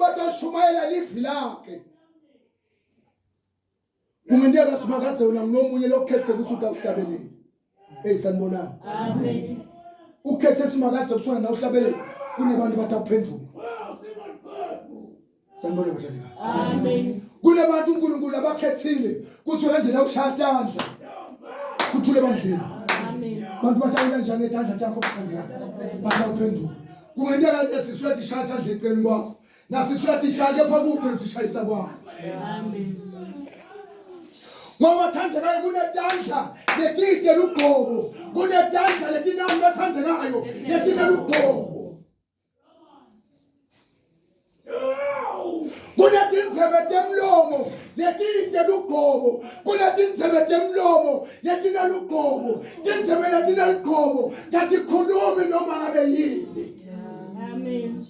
batoshumayela livi lakhe kumendeka simakathe wena nginomunye lokhethe ukuthi utawuhlabelele sanibonani amen ukhethe simakathe usona na uhlabelele kunebantu bataphendula sanibonani badlali amen kunebantu uNkulunkulu abakhethile kuthi kanje na ushatandla kuthule bandleni amen bantu batawula njani etandla takho kuthandeka bataphendula kumendeka lesiswathi shatandla eqeni kwakho nasiswathi shake phakuphi ukuthi shayisa kwakho amen ngoba thandekayo kunetandla letide lugqobo kunetandla letinami bathandekayo letide lugqobo kunetinzebe temlomo letide lugqobo kunetinzebe temlomo letina lugqobo tinzebe letina lugqobo tatikhulumi noma ngabe yini amen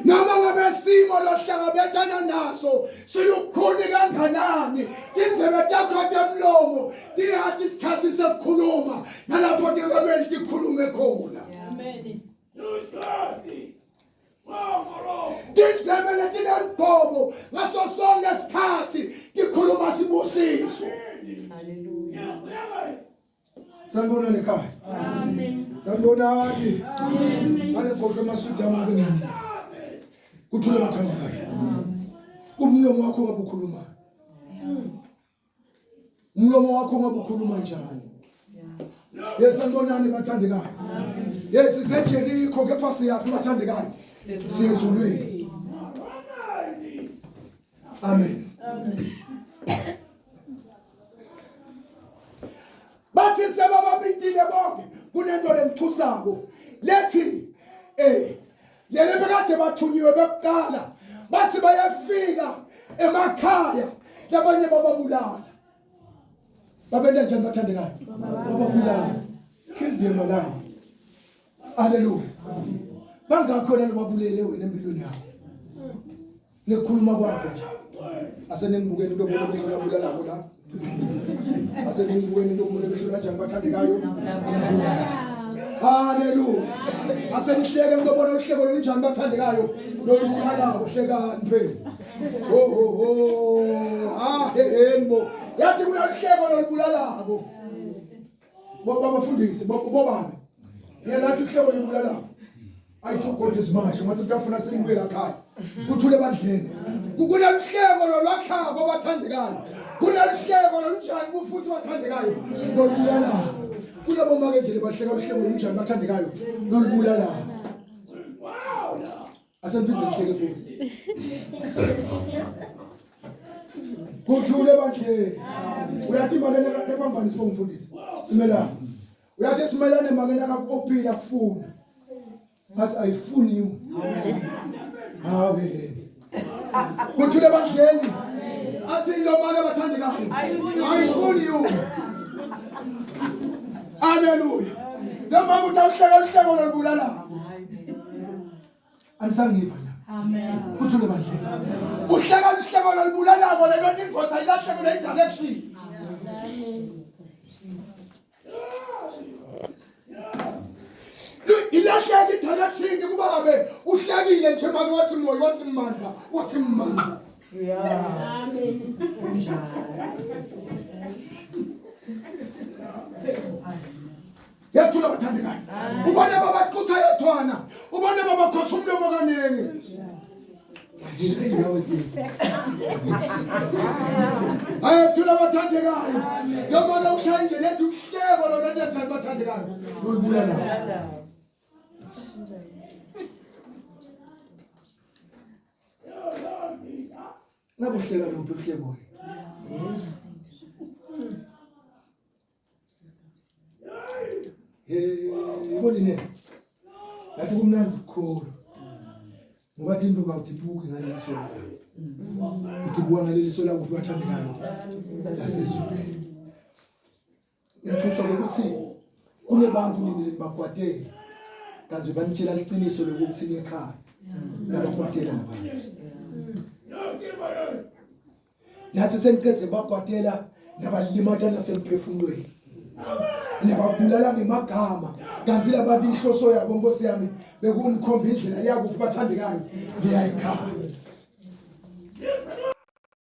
noma ngabe simo lohlangabetana naso silukhuni kanganani tinzebe takho temlomo tiyathi isikhathi sokukhuluma nalapho tingameli tikhulume khona amen tinzebe letinelugqobo ngaso sonke isikhathi tikhuluma sibusiso sanibonani ekhaya amen sanibonani amen manje ngokho masudama bengani kuthule bathandekayo umlomo wakho ngabe ukhuluma umlomo wakho ngabe ukhuluma njani sanibonani bathandekayo siseJerikho kepha siyaphi bathandekayo siyezulwini amen bathi sebababitile bonke kunento lemthusako lethi lele bekade bathunyiwe bekuqala bathi bayafika emakhaya labanye bababulala babenda njani bathandekayo bababulala kill them alive haleluya bangakhona lobabulele wena empilweni yakho nekhuluma kwakho nje asenengibukeni into bona besho labulala bona asenengibukeni into bona besho kanjani bathandekayo haleluya asenihleke ngibona uhleko lonjani bathandekayo lolibulalayo hlekani phela henbo yathi kunohleko lolibulalayo babafundisi bobabe yalathi uhleko lolibulalayo I took God as much ngathi kufuna singibuyela ekhaya kuthule bandleni kunohleko lolwakhako bathandekayo kunohleko lonjani kufuthi bathandekayo lolibulalayo kulabo make nje bahleka uhlelo lonjani bathandekayo lolibulala aseniphize ngihleke futhi kuthule bandle uyathi imali lebambani sibongifundisa simelana uyathi simelane makena kakuphila kufuna athi ayifuni you amen kuthule bandleni athi lo make bathandekayo ayifuni you haleluya noma utawuhleka uhleko lolibulala angisangiva la amen kuthule bandle uhleka uhleko lolibulala lento ingotha ilahleko le direction amen ilahleko i-direction kubabe uhlekile nje manje wathi moyo wathi mmanza wathi mmanza amen yathula bathandekayo ubone babaqutha yethwana ubone babakhosa umlomo kanenge ayathula bathandekayo yomona ushaya nje lethi uhleko lona njani bathandekayo lolibulala ngabuhleka lophi uhleko ibonile yathi kumnanzi kukhulu ngoba into kawudibuki ngaleli sola udibuka ngaleli sola ukuthi bathandekayo yasizwe inthuso ukuthi kunebantu nini bagwadela kanti banitshela iqiniso lokuthi ekhaya nabagwadela nabantu nathi seniqedze bagwadela nabalimata nasemphefumulweni Niyababulala ngemagama kanti labathi inhloso yabo Nkosi yami bekunikhomba indlela yakuphi bathandekayo leyayikhaya